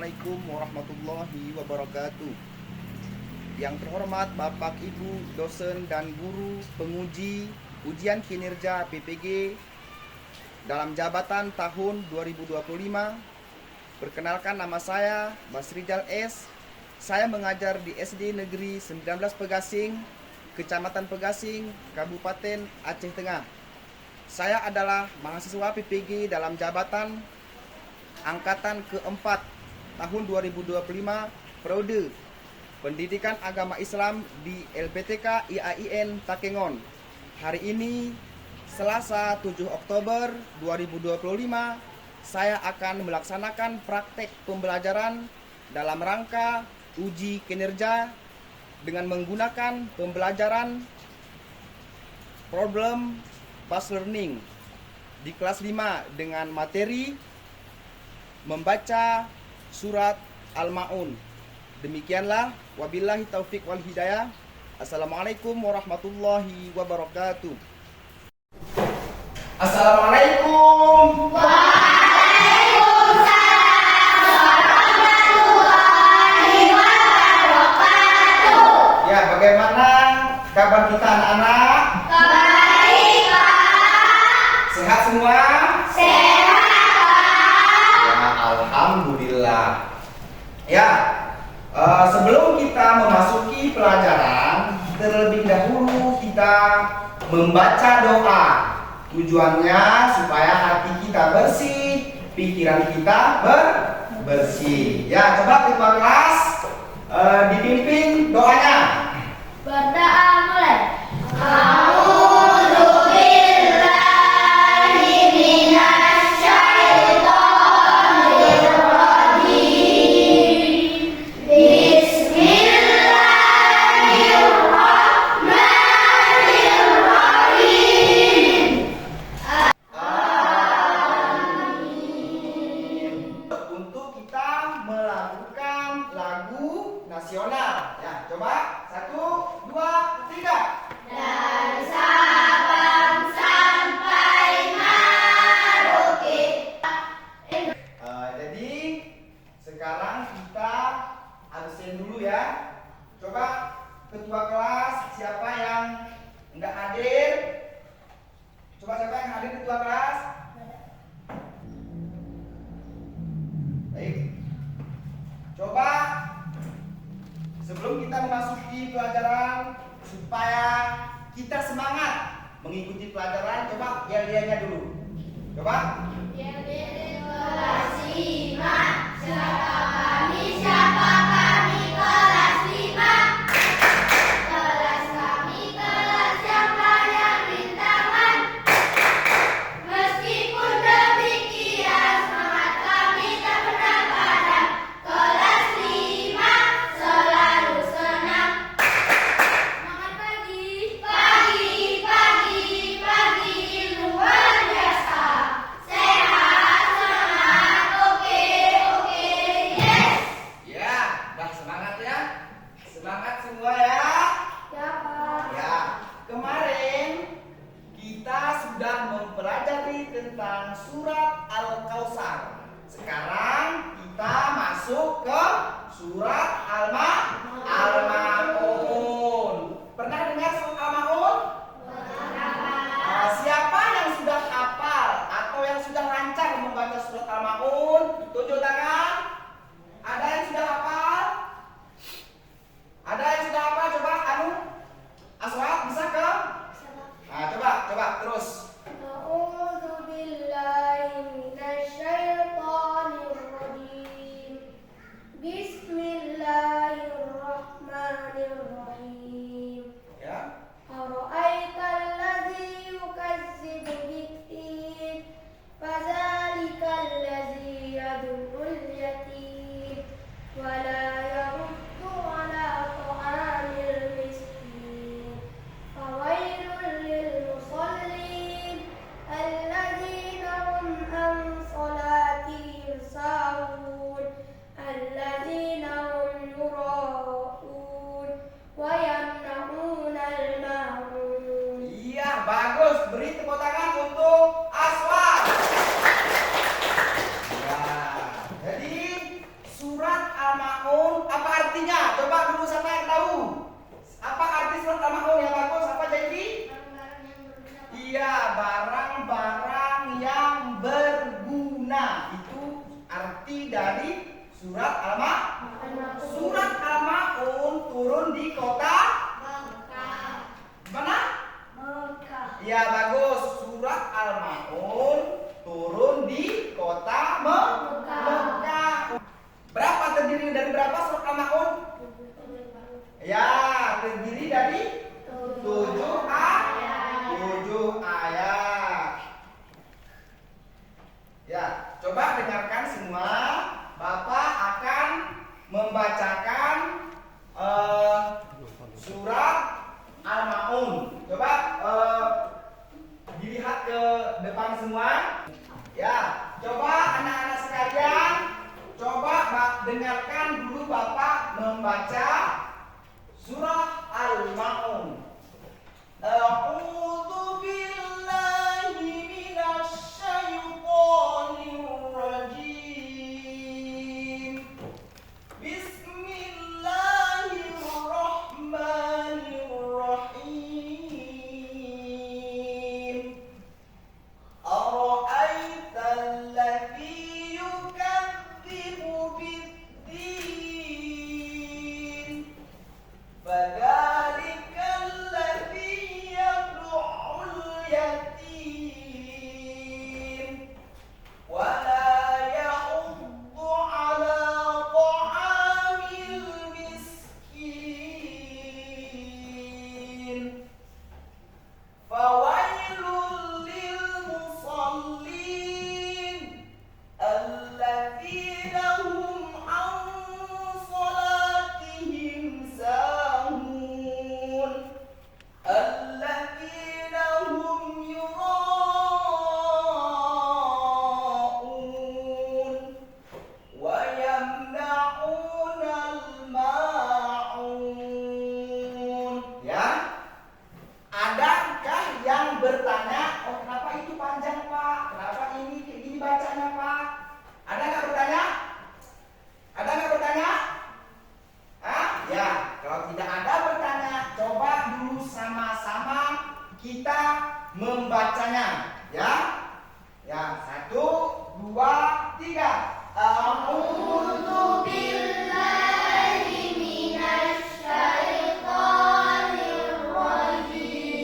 Assalamualaikum warahmatullahi wabarakatuh. Yang terhormat Bapak Ibu dosen dan guru penguji ujian kinerja PPG dalam jabatan tahun 2025. Perkenalkan, nama saya Basrijal S. Saya mengajar di SD Negeri 19 Pegasing, Kecamatan Pegasing, Kabupaten Aceh Tengah. Saya adalah mahasiswa PPG dalam jabatan angkatan keempat tahun 2025 periode Pendidikan Agama Islam di LPTK IAIN Takengon. Hari ini Selasa 7 Oktober 2025 saya akan melaksanakan praktek pembelajaran dalam rangka uji kinerja dengan menggunakan pembelajaran problem based learning di kelas 5 dengan materi membaca surat Al-Ma'un. Demikianlah, wabillahi taufik wal hidayah. Assalamualaikum warahmatullahi wabarakatuh. Assalamualaikum. Ya, bagaimana kabar kita anak-anak? Baik, Pak. Sehat semua? Sehat, Pak. Ya, alhamdulillah. Ya, sebelum kita memasuki pelajaran, terlebih dahulu kita membaca doa. Tujuannya supaya hati kita bersih, pikiran kita bersih. Ya, coba ketua kelas dipimpin doanya. Berdoa mulai. A'udzubillahi minasyaitonirrajim. Bismillahirrahmanirrahim. Untuk kita melakukan lagu nasional. Ya, coba 1, 2, 3. Dari Sabang sampai Merauke. Jadi sekarang kita absen dulu ya. Coba ketua kelas, siapa yang enggak hadir? Coba siapa yang hadir ketua kelas? Baik. Coba sebelum kita memasuki pelajaran, supaya kita semangat mengikuti pelajaran, coba yel-yelnya dulu. Coba. Kelas 5. Siapa kami kelas 5. Kelas kami kelas yang banyak rintangan. Meskipun demikian semangat kami tak pernah padam. Kelas 5 selalu senang. Semangat pagi. Pagi luar biasa. Sehat, semangat, oke, yes. Ya, udah semangat ya. Semangat semua ya. Ya, Pak. Ya, kemarin kita sudah mempelajari tentang surat Al-Kautsar. Sekarang kita masuk ke surat Al-Ma'un. Pernah dengar surat Al-Ma'un? Siapa yang sudah hafal atau yang sudah lancar membaca surat Al-Ma'un? Tunjuk tangan. Ada yang sudah hafal? Ada yang sudah hafal? Coba Aswad bisa ke? Nah, coba terus. A'udzubillahi minasyaitonirrajim. Bismillahirrahmanirrahim. turun di kota mana? Ya bagus. Surat Al-Maun turun di kota Mekah. Berapa terdiri dari berapa surat Al-Maun? Ya, terdiri dari 7 ayat. Ya, coba dengarkan semua. Bapak akan membacakan surat Al-Maun. Coba dilihat ke depan semua. Ya, coba anak-anak sekalian, coba dengarkan dulu Bapak membaca surah Al-Maun. A'udzu billahi minasy syaithanir rajim. Bismillahirrahmanirrahim. Ara'aital ladzi yukadzibu bid-din. Fadzalikal ladzi yad'ul yatim wa la yahuddu 'ala ta'amil miskin. Fawailul lil musallin alladzina hum 'an salatihim sahun alladzina hum yura'un wa yamna'unal ma'un. Ya, adakah yang bertanya, oh kenapa itu panjang Pak? Kenapa ini kayak gini bacanya Pak? Ada nggak bertanya? Ada nggak bertanya? Hah? Ya, kalau tidak ada bertanya, coba dulu sama-sama kita membacanya. Ya, ya 1, 2, 3. A'udzu billahi minasy syaithanir rajim.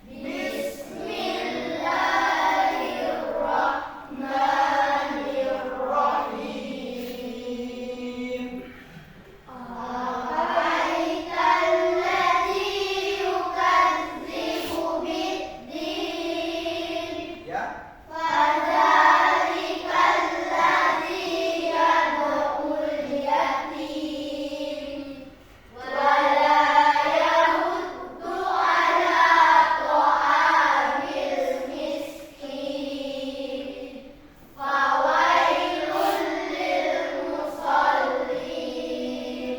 Bismillahirrahmanirrahim. Ara'aital ladzi yukadzibu bid-din. Ya. Fadzalikal ladzi yad'ul yatim wa la yahuddu 'ala ta'amil miskin. Fawailul lil musallin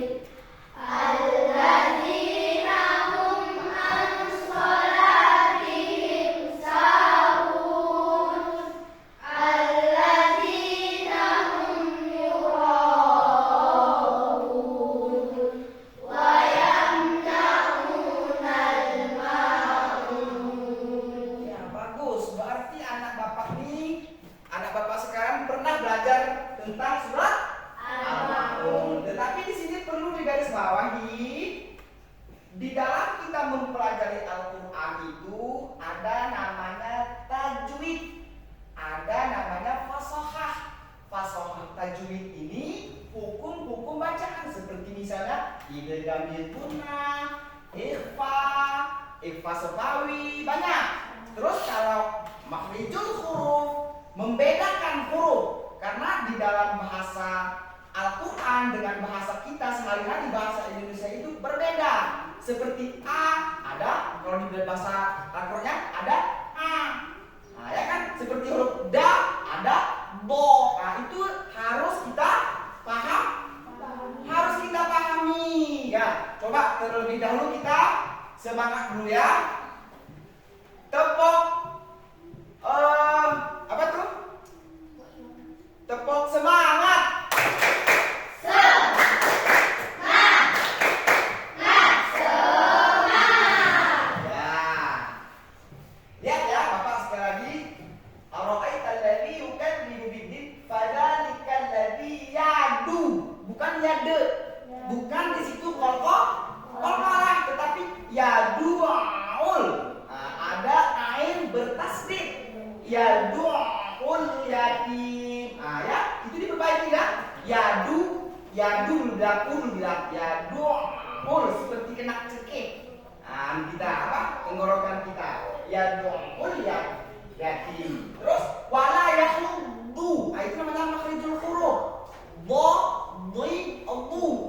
alladzina hum 'an salatihim sahun alladzina hum yura'un wa yamna'unal ma'un. Ya, bagus. Berarti anak Bapak sekarang pernah belajar tentang surat Al-Maun. Tetapi di sini perlu digarisbawahi, di dalam kita mempelajari Al-Qur'an itu ada namanya tajwid, ada namanya fasahah. Fasahah tajwid ini hukum-hukum bacaan seperti misalnya idgham bil gunnah, ikhfa sepawi, banyak. Terus kalau makhrijul huruf, membedakan huruf, karena di dalam bahasa Al-Quran dengan bahasa kita sehari-hari, bahasa Indonesia itu berbeda. Seperti A ada, kalau di bahasa Al-Qurannya ada A. Nah, ya kan? Seperti huruf Da ada Bo. Nah, itu harus kita pahami. Ya, coba terlebih dahulu kita semangat dulu ya. Tepuk apa tuh? Tepuk semangat. Ya. Lihat ya, Bapak sekali lagi. Ara'aital ladzi yukadzibu bid-din fadzalikal ladzi yadu, bukan yade. Bukan di situ kolkolah, tetapi yadu'ul. Nah, ada ain bertasdid. Yadu'ul yatim. Ah ya, itu diperbaiki ya. Yadul bilang yadu'ul seperti kena cekik. Nah, kita apa? Tenggorokan kita. Yadu'ul yatim. Terus wala yakhuddu. Itu namanya makhrijul huruf.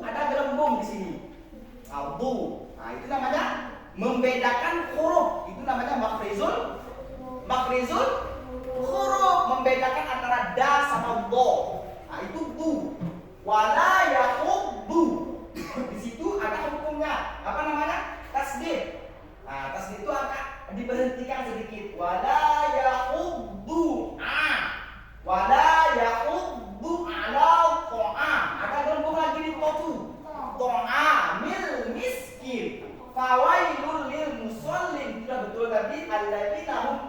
Ada gelembung di sini. Aldu. Nah, itu namanya membedakan huruf. Itu namanya makhrijul huruf, membedakan antara da sama do. Nah, itu du. Wala yakhuddu. Di situ ada hukumnya. Apa namanya? Tasdid. Nah, tasdid itu akan diberhentikan sedikit. Wala yakhuddu. Wala yakhuddu ala ta'am. Ada gelembung lagi di totu. Ta'amil miskin. Fawailul lil musallin. Sudah betul tadi alladzina hum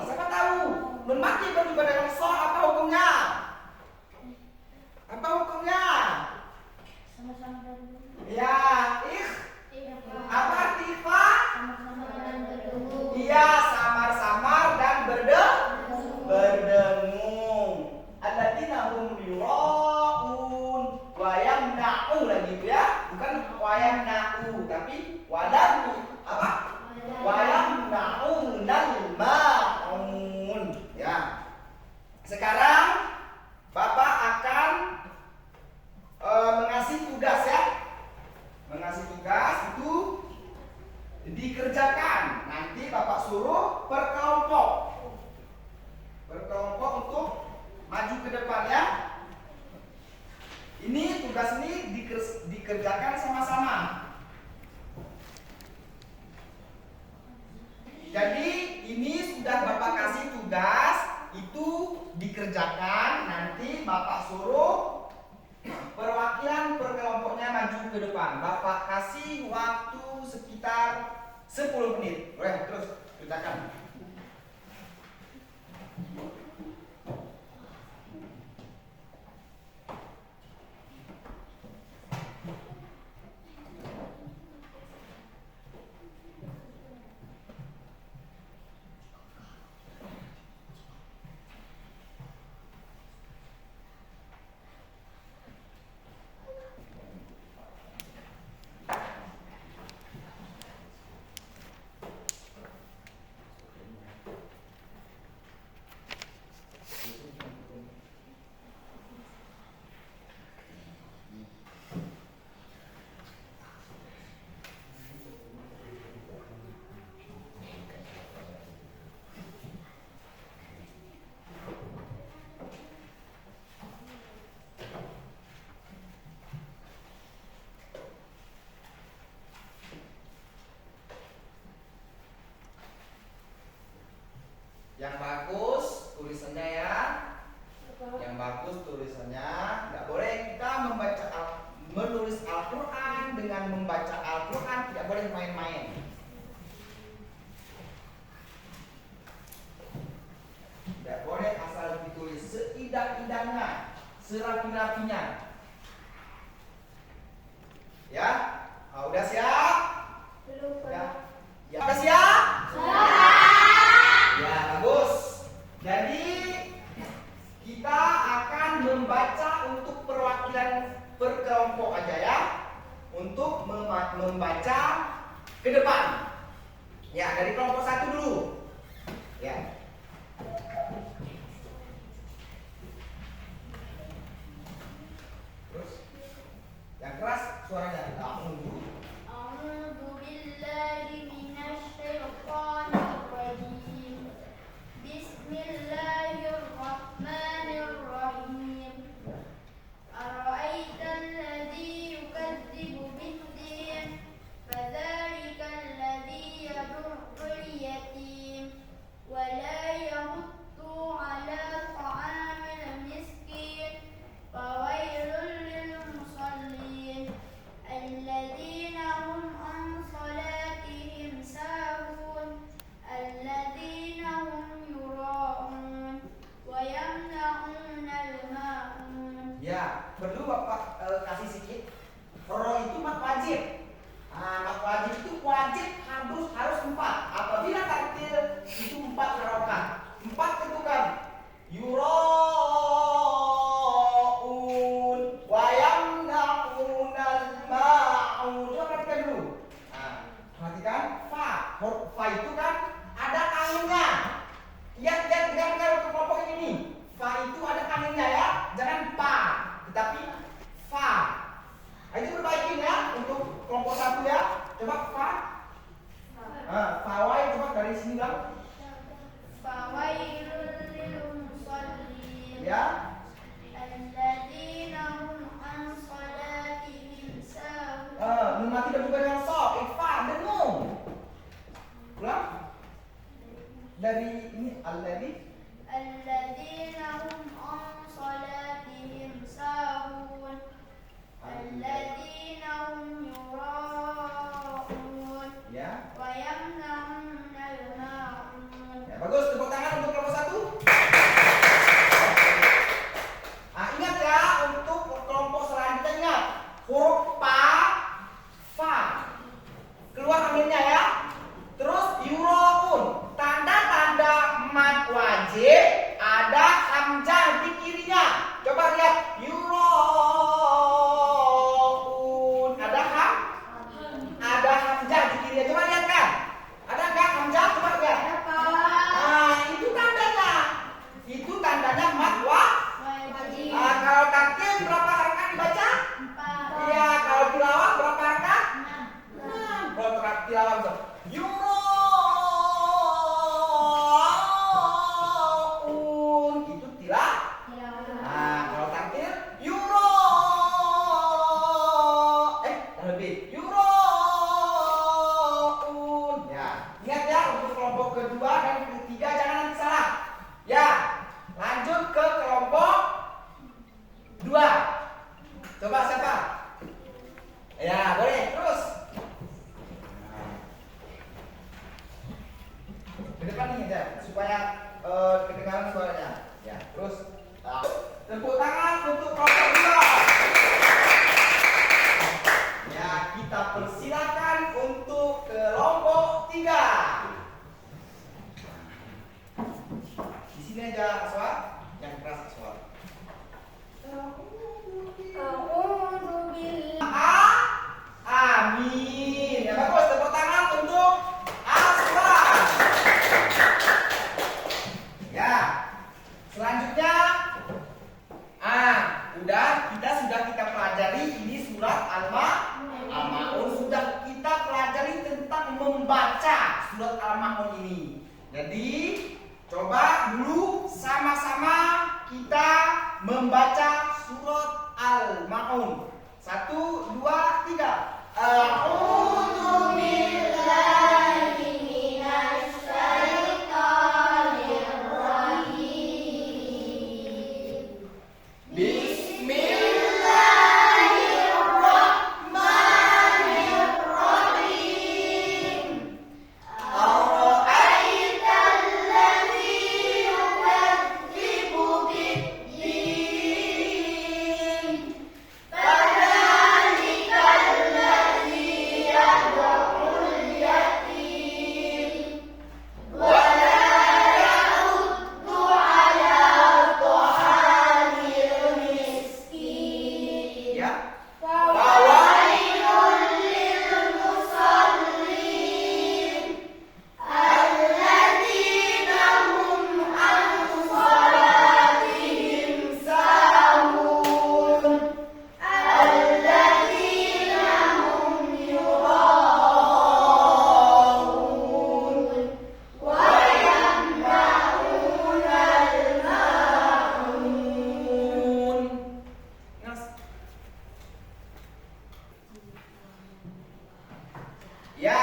siapa tahu? Nun mati bagi pada yang sah, apa hukumnya? Apa hukumnya? Sama-sama Ya, apa tifa? dan berdengung. Iya, samar-samar dan berdengung. Alladzina hum yura'un wa yamna'u lagi itu ya, bukan wa yamna'u tapi walam apa? Wa yamna'unal ma'un. Ya. Sekarang Bapak akan mengasih tugas ya. Mengasih tugas itu dikerjakan. Nanti Bapak suruh berkelompok. Berkelompok untuk maju ke depan ya. Ini tugas ini dikerjakan sama-sama. Jadi ini sudah Bapak kasih tugas, itu dikerjakan. Nanti Bapak suruh perwakilan per kelompoknya maju ke depan. Bapak kasih waktu sekitar 10 menit. Terus kerjakan. Yang bagus tulisannya ya. Yang bagus tulisannya. Tidak boleh kita menulis Al-Quran dengan membaca Al-Quran, tidak boleh main-main. Tidak boleh asal ditulis seindah-indahnya, serapi-rapinya. Ya, udah siap? Belum. Ya, udah siap? Ya, bagus. Jadi kita akan membaca untuk perwakilan per kelompok aja ya. Untuk membaca ke depan. Ya, dari kelompok 1 dulu. Ya. Terus yang keras suaranya. أعوذ بالله من الشيطان الرجيم. بسم الله الرحمن الرحيم. أرأيت الذي يكذب بالدين فذلك الذي يدع اليتيم ولا يحض على طعام المسكين فويل للمصلين الذين itu kan ada anginnya. Lihat dengar untuk kelompok ini. Fa itu ada anginnya ya, jangan pa, tetapi fa. Nah, itu perbaikin ya untuk kelompok 1 ya. Coba fa. Fawai coba dari sini bang. Fawailul lil musallin. Ya. Alladzina hum an salatihim sahun. Nun mati dan juga dengan so, fa dan nun. Ulang. Dari ini Alladzina hum an salatihim sahun. Alladzina hum yura'un. Ya. Wa yamna'unal ma'un. Ya, bagus, tepuk tangan untuk kelompok 1. Nah, ingat ya untuk kelompok selanjutnya ingat huruf pa, fa. Keluar aminnya ya. Terus yuraun. Tanda-tanda mad wajib ada hamzah di kirinya. Coba lihat yuraun. Ada hamzah di kirinya. Coba lihat kan? Ada enggak hamzah? Coba lihat. Nah, itu tandanya. Itu tandanya mad Wajib. kalau taktil berapa harakat dibaca? 4. Iya, kalau tilawah berapa harakat? 6. Kalau tilawah bisa. Yuraun itu tilawah. Nah, kalau taktil lebih yuraun. Ya, ingat ya untuk kelompok kedua dan ketiga jangan nanti salah. Ya, lanjut ke kelompok 2. Coba siapa? Ya, boleh. Terus. Ke depan nih ya, supaya kedengaran suaranya. Ya, terus tepuk tangan untuk kelompok 2. Ya, kita persilakan untuk kelompok 3. Di sini aja suara yang keras suara. A'udzu billahi. Amin. Ya bagus, tepuk tangan untuk Aswan. Ya. Selanjutnya sudah kita pelajari ini surat Al-Ma'un, sudah kita pelajari tentang membaca surat Al-Ma'un ini. Jadi coba dulu sama-sama kita membaca surat Al-Ma'un. 1, 2, 3. A'udzu billahi minasy syaithanir rajim. Bismillahirrahmanirrahim. Ara'aital ladzi yukadzibu bid-din. Fadzalikal ladzi yad'ul yatim wa la yahuddu 'ala ta'amil miskin. Ya. Fawailul lil musallin alladzina hum an salatihim sahun alladzina hum yura'un wa yamna'unal ma'un. Ya,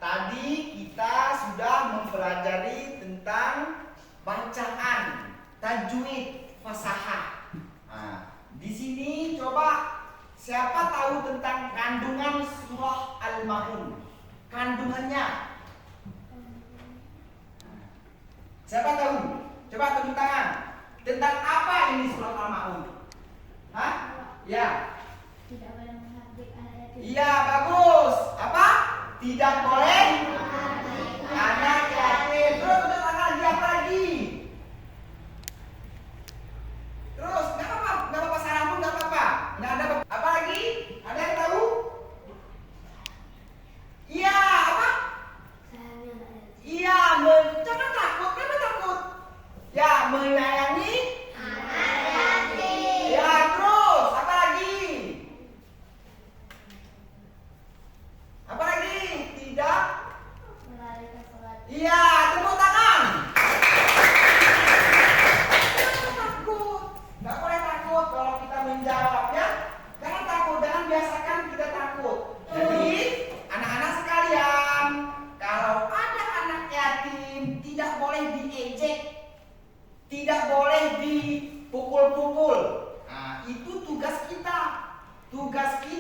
tadi kita sudah mempelajari tentang bacaan, tajwid, fasahah. Nah, di sini coba siapa tahu tentang kandungan surah Al-Ma'un? Kandungannya. Siapa tahu? Coba tunjuk tangan. Tentang apa ini surah Al-Ma'un? Hah? Ya. Tidak boleh menghardik anak yatim. Iya, bagus. Apa? Tidak boleh anak yatim. Terus tunjuk tangan lagi apa lagi? Terus nggak apa-apa saran pun nggak apa-apa. Nggak ada apa lagi? Ada yang tahu? Iya, apa? Saya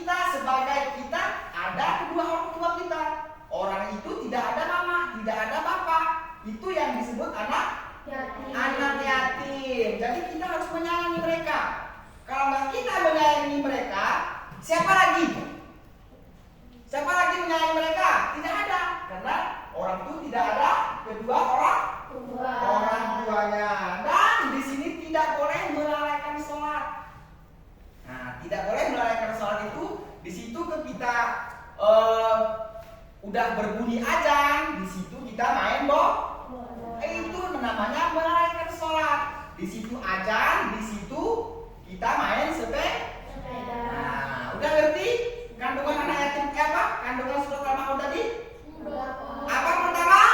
kita sebagai kita ada kedua orang tua kita. Orang itu tidak ada mama, tidak ada bapak. Itu yang disebut anak yatim. Jadi kita harus menyayangi mereka. Kalau nggak kita menyayangi mereka, siapa lagi? Siapa lagi menyayangi mereka? Tidak ada, karena orang itu tidak ada kedua orang tuanya. Dan di sini tidak boleh melalaikan sholat. Nah, tidak boleh melalaikan sholat itu di situ kita udah berbunyi azan, di situ kita main itu namanya melalaikan sholat. Di situ azan, di situ kita main sepeda. Nah, udah ngerti kandungan anak yatim apa? Kandungan surat Al-Maun tadi? Apa pertama?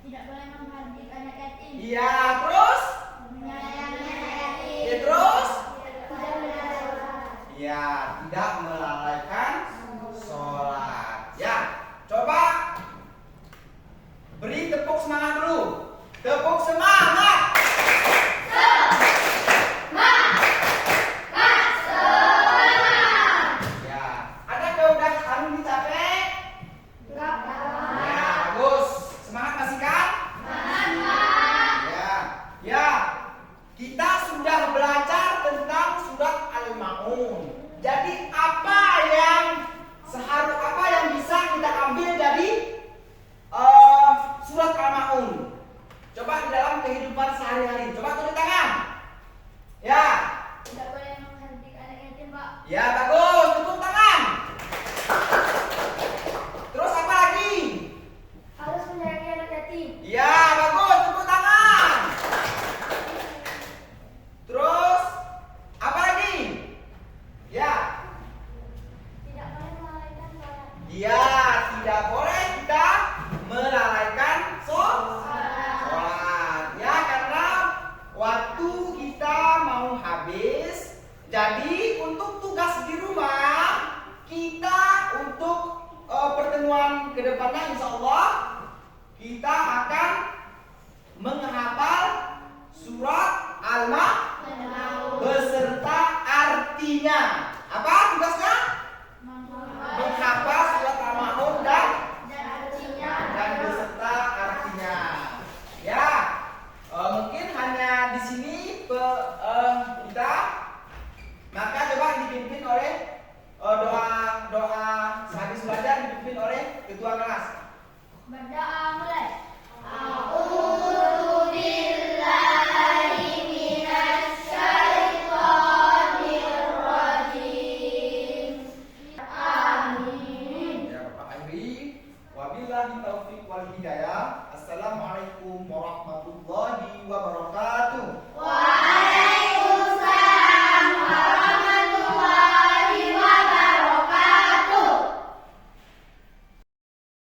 Tidak boleh menghardik anak yatim. Iya, terus? Menyayangi anak yatim. Ya, terus? Tidak melalaikan. Ya, tidak melalaikan sholat. Ya, coba beri tepuk semangat dulu. Tepuk semangat. Ya, ada udah anu capek? Ya, bagus. Semangat masih kan? Ya, ya. Kita sudah belajar tentang surat Al-Maun. Jadi apa yang bisa kita ambil dari surat Al-Maun? Coba di dalam kehidupan sehari-hari. Coba tulis tangan. Ya. Tidak boleh menghardik anak yatim, Pak. Ya, bagus. Tepuk tangan. Terus apa lagi? Harus menyayangi anak yatim. Ya, bagus. Tepuk tangan. Terus apa lagi? Ya. Tidak boleh melalaikan sholat. Ya, tidak boleh kita melalaikan sholat. Ya, karena waktu kita mau habis. Jadi untuk tugas di rumah kita untuk pertemuan kedepannya insya Allah kita akan menghafal surat Al-Maun beserta artinya. Apa tugasnya? Menghafal surat Al-Maun dan beserta artinya. Ya, mungkin hanya di sini kita. Maka coba dipimpin oleh doa sehabis belajar dipimpin oleh ketua kelas. Berdoa mulai. A'udzu billahi minasy syaithanir rajim. Amin. Ya, Bapak Ahli, wabillahi taufik wal hidayah. Assalamualaikum warahmatullahi